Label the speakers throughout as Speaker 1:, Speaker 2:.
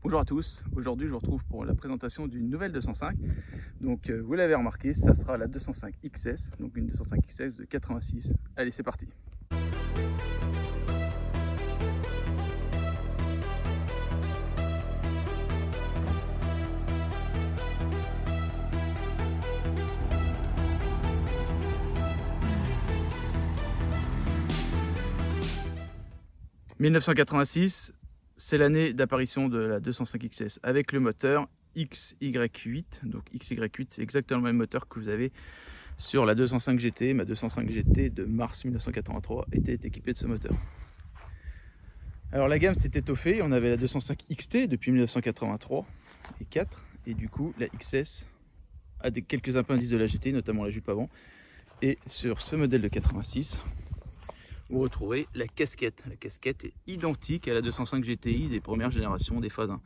Speaker 1: Bonjour à tous, aujourd'hui je vous retrouve pour la présentation d'une nouvelle 205. Donc vous l'avez remarqué, ça sera la 205 XS, donc une 205 XS de 86. Allez, c'est parti. « 1986 », c'est l'année d'apparition de la 205 XS avec le moteur XY8. Donc XY8, c'est exactement le même moteur que vous avez sur la 205 GT. Ma 205 GT de mars 1983 était équipée de ce moteur. Alors la gamme s'est étoffée, on avait la 205 XT depuis 1983 et 4, et du coup la XS a quelques appendices de la GT, notamment la jupe avant. Et sur ce modèle de 86, vous retrouvez la casquette. La casquette est identique à la 205 GTI des premières générations des phases 1.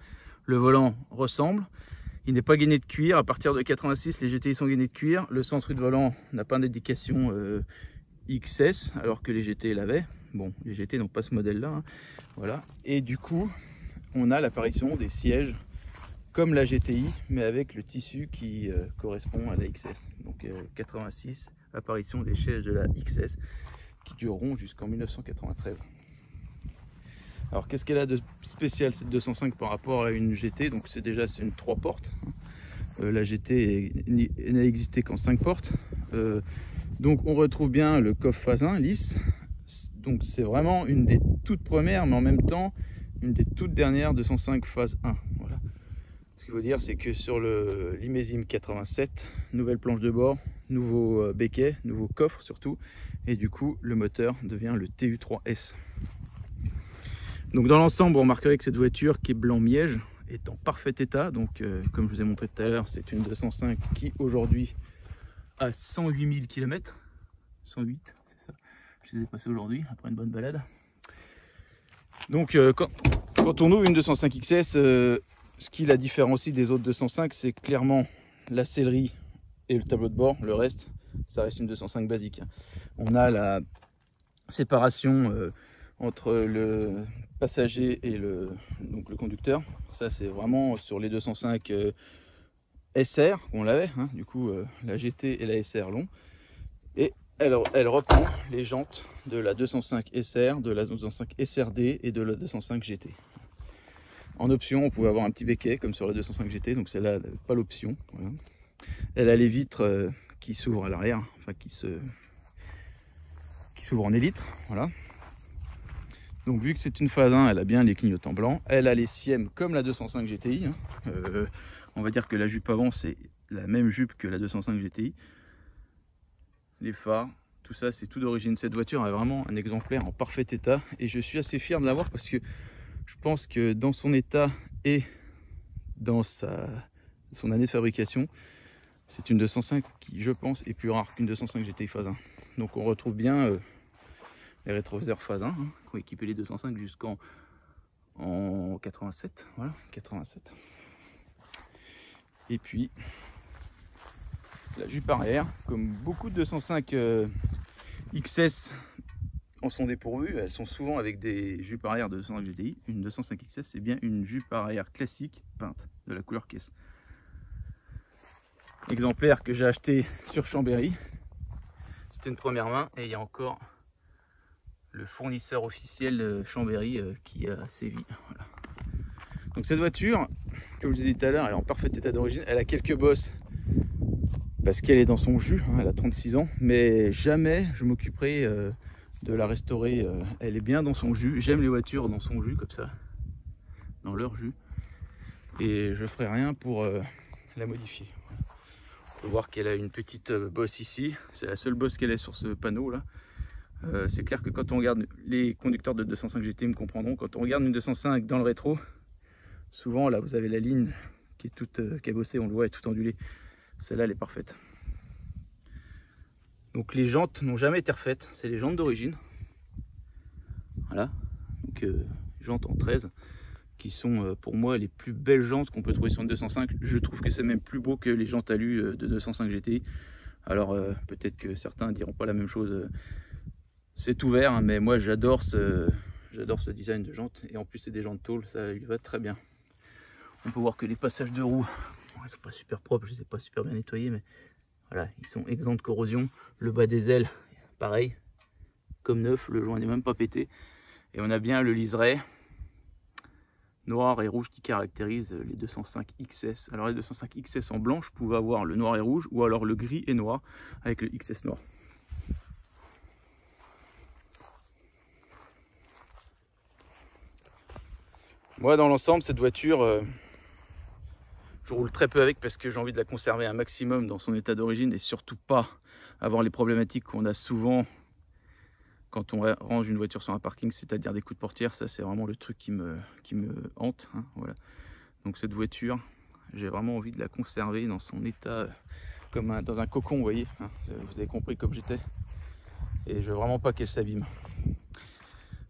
Speaker 1: Le volant ressemble, il n'est pas gainé de cuir. À partir de 86, les GTI sont gainés de cuir. Le centre de volant n'a pas d'indication XS, alors que les GT l'avaient. Bon, les GT n'ont pas ce modèle-là. Hein. Voilà. Et du coup, on a l'apparition des sièges comme la GTI, mais avec le tissu qui correspond à la XS. Donc 86, apparition des sièges de la XS, qui dureront jusqu'en 1993. Alors qu'est-ce qu'elle a de spécial cette 205 par rapport à une GT? Donc c'est une 3 portes. La GT n'a existé qu'en 5 portes. Donc on retrouve bien le coffre phase 1 lisse. Donc c'est vraiment une des toutes premières, mais en même temps une des toutes dernières 205 phase 1. Voilà. Ce qu'il faut dire, c'est que sur le Limésime 87, nouvelle planche de bord, nouveau béquet, nouveau coffre surtout, et du coup le moteur devient le TU3S. Donc dans l'ensemble, vous remarquerez que cette voiture qui est blanc miège est en parfait état. Donc comme je vous ai montré tout à l'heure, c'est une 205 qui aujourd'hui a 108 000 km. 108, c'est ça. Je les ai passés aujourd'hui après une bonne balade. Donc quand on ouvre une 205 XS, ce qui la différencie des autres 205, c'est clairement la sellerie et le tableau de bord. Le reste, ça reste une 205 basique. On a la séparation entre le passager et le conducteur. Ça, c'est vraiment sur les 205 SR qu'on l'avait. Hein. Du coup, la GT et la SR l'ont. Et elle reprend les jantes de la 205 SR, de la 205 SRD et de la 205 GT. En option, on pouvait avoir un petit béquet comme sur la 205 GT, donc celle-là, pas l'option. Voilà. Elle a les vitres qui s'ouvrent à l'arrière, enfin qui s'ouvrent en élytre. Voilà. Donc vu que c'est une phase 1, elle a bien les clignotants blancs. Elle a les SIEM comme la 205 GTI. Hein. On va dire que la jupe avant, c'est la même jupe que la 205 GTI. Les phares, tout ça, c'est tout d'origine. Cette voiture est vraiment un exemplaire en parfait état. Et je suis assez fier de l'avoir parce que je pense que dans son état et dans son année de fabrication, c'est une 205 qui, je pense, est plus rare qu'une 205 GTI phase 1. Donc on retrouve bien les rétroviseurs phase 1 hein, qui ont équipé les 205 jusqu'en 87. Voilà, 87. Et puis la jupe arrière, comme beaucoup de 205 XS en sont dépourvues, elles sont souvent avec des jupes arrière de 205 GTI. Une 205 XS, c'est bien une jupe arrière classique peinte de la couleur caisse. Exemplaire que j'ai acheté sur Chambéry. C'était une première main et il y a encore le fournisseur officiel Chambéry qui a sévi. Voilà. Donc cette voiture, comme je vous ai dit tout à l'heure, elle est en parfait état d'origine. Elle a quelques bosses parce qu'elle est dans son jus, hein, elle a 36 ans, mais jamais je m'occuperai de la restaurer. Elle est bien dans son jus. J'aime les voitures dans son jus comme ça, dans leur jus, et je ferai rien pour la modifier. Voilà. On peut voir qu'elle a une petite bosse ici, c'est la seule bosse qu'elle ait sur ce panneau là. C'est clair que quand on regarde, les conducteurs de 205 GT me comprendront, quand on regarde une 205 dans le rétro, souvent là vous avez la ligne qui est toute cabossée, on le voit, elle est toute ondulée. Celle-là elle est parfaite. Donc les jantes n'ont jamais été refaites, c'est les jantes d'origine. Voilà, donc jantes en 13 qui sont pour moi les plus belles jantes qu'on peut trouver sur une 205. Je trouve que c'est même plus beau que les jantes alu de 205 GTI. Alors peut-être que certains diront pas la même chose. C'est tout vert, hein, mais moi j'adore ce design de jantes. Et en plus c'est des jantes tôle, ça lui va très bien. On peut voir que les passages de roues, ils sont pas super propres, je les ai pas super bien nettoyés, mais voilà, ils sont exempts de corrosion. Le bas des ailes, pareil, comme neuf, le joint n'est même pas pété. Et on a bien le liseré noir et rouge qui caractérise les 205 XS. Alors les 205 XS en blanc, je pouvais avoir le noir et rouge, ou alors le gris et noir avec le XS noir. Moi, dans l'ensemble, cette voiture, je roule très peu avec parce que j'ai envie de la conserver un maximum dans son état d'origine et surtout pas avoir les problématiques qu'on a souvent quand on range une voiture sur un parking, c'est-à-dire des coups de portière. Ça, c'est vraiment le truc qui me hante, hein, voilà. Donc cette voiture, j'ai vraiment envie de la conserver dans son état comme dans un cocon, vous voyez, hein, vous avez compris comme j'étais. Et je veux vraiment pas qu'elle s'abîme.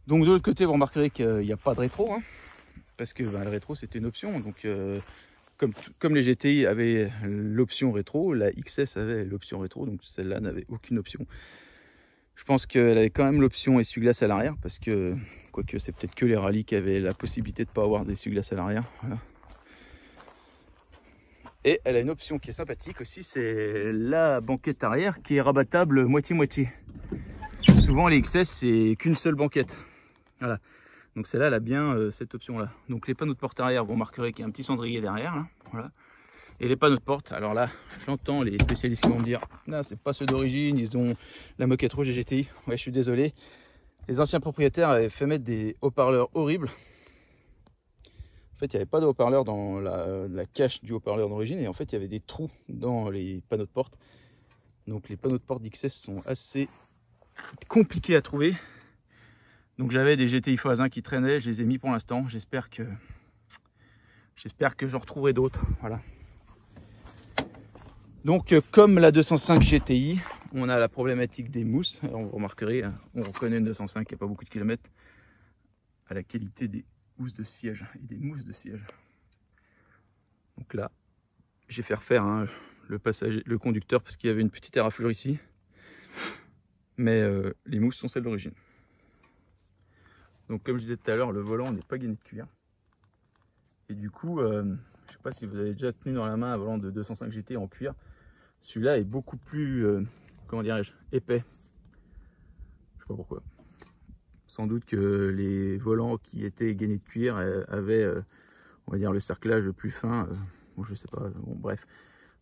Speaker 1: Donc de l'autre côté, vous remarquerez qu'il n'y a pas de rétro, hein, parce que le rétro c'était une option. Donc comme les GTI avaient l'option rétro, la XS avait l'option rétro, donc celle-là n'avait aucune option. Je pense qu'elle avait quand même l'option essuie-glace à l'arrière, parce que, quoique c'est peut-être que les rallyes qui avaient la possibilité de ne pas avoir d'essuie-glace à l'arrière. Voilà. Et elle a une option qui est sympathique aussi, c'est la banquette arrière qui est rabattable moitié-moitié. Souvent les XS c'est qu'une seule banquette. Voilà. Donc celle-là elle a bien cette option-là. Donc les panneaux de porte arrière, vous remarquerez qu'il y a un petit cendrier derrière. Là. Voilà. Et les panneaux de porte, alors là, j'entends les spécialistes qui vont me dire non, c'est pas ceux d'origine, ils ont la moquette rouge et GTI. Ouais, je suis désolé. Les anciens propriétaires avaient fait mettre des haut-parleurs horribles. En fait, il n'y avait pas de haut-parleur dans la cache du haut-parleur d'origine, et en fait, il y avait des trous dans les panneaux de porte. Donc, les panneaux de porte d'XS sont assez compliqués à trouver. Donc, j'avais des GTI x1 qui traînaient, je les ai mis pour l'instant. J'espère que j'en retrouverai d'autres. Voilà. Donc comme la 205 GTI, on a la problématique des mousses. Alors, vous remarquerez, on reconnaît une 205 qui n'a pas beaucoup de kilomètres à la qualité des housses de siège et des mousses de siège. Donc là, j'ai fait refaire le conducteur parce qu'il y avait une petite éraflure ici. Mais les mousses sont celles d'origine. Donc comme je disais tout à l'heure, le volant n'est pas gainé de cuir. Et du coup, je ne sais pas si vous avez déjà tenu dans la main un volant de 205 GT en cuir. Celui-là est beaucoup plus, comment dirais-je, épais. Je sais pas pourquoi. Sans doute que les volants qui étaient gainés de cuir avaient, on va dire, le cerclage plus fin. Bon, je sais pas. Bon, bref,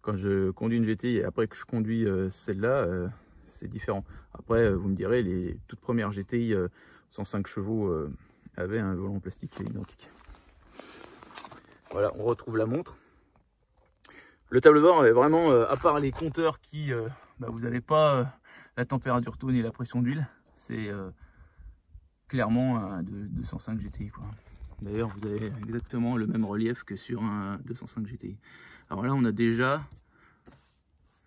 Speaker 1: quand je conduis une GT et après que je conduis celle-là, c'est différent. Après, vous me direz, les toutes premières GTI 105 chevaux avaient un volant en plastique identique. Voilà, on retrouve la montre. Le tableau-bord est vraiment, à part les compteurs qui, vous n'avez pas la température taux ni la pression d'huile, c'est clairement un 205 GTI, quoi. D'ailleurs, vous avez exactement le même relief que sur un 205 GTI. Alors là, on a déjà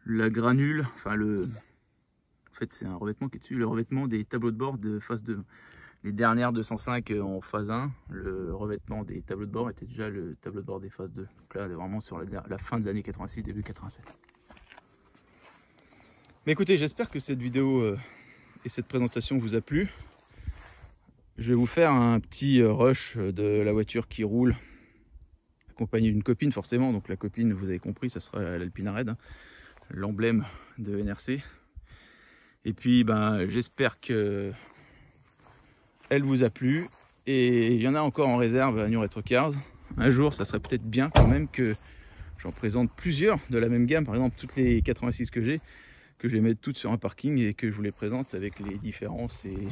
Speaker 1: la granule, enfin en fait c'est un revêtement qui est dessus, le revêtement des tableaux de bord de phase 2. Les dernières 205 en phase 1, le revêtement des tableaux de bord était déjà le tableau de bord des phases 2. Donc là, on est vraiment sur la fin de l'année 86, début 87. Mais écoutez, j'espère que cette vidéo et cette présentation vous a plu. Je vais vous faire un petit rush de la voiture qui roule, accompagnée d'une copine forcément. Donc la copine, vous avez compris, ça sera l'Alpina Red, hein, l'emblème de NRC. Et puis, j'espère que elle vous a plu, et il y en a encore en réserve à New Retro Cars. Un jour, ça serait peut-être bien quand même que j'en présente plusieurs de la même gamme, par exemple toutes les 86 que j'ai, que je vais mettre toutes sur un parking et que je vous les présente avec les différences et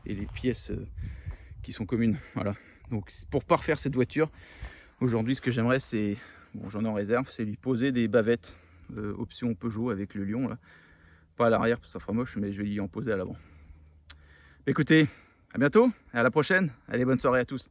Speaker 1: les pièces qui sont communes. Voilà. Donc pour parfaire cette voiture, aujourd'hui ce que j'aimerais c'est, bon j'en ai en réserve, c'est lui poser des bavettes option Peugeot avec le lion là. Pas à l'arrière parce que ça fera moche, mais je vais y en poser à l'avant. Écoutez, à bientôt, et à la prochaine. Allez, bonne soirée à tous.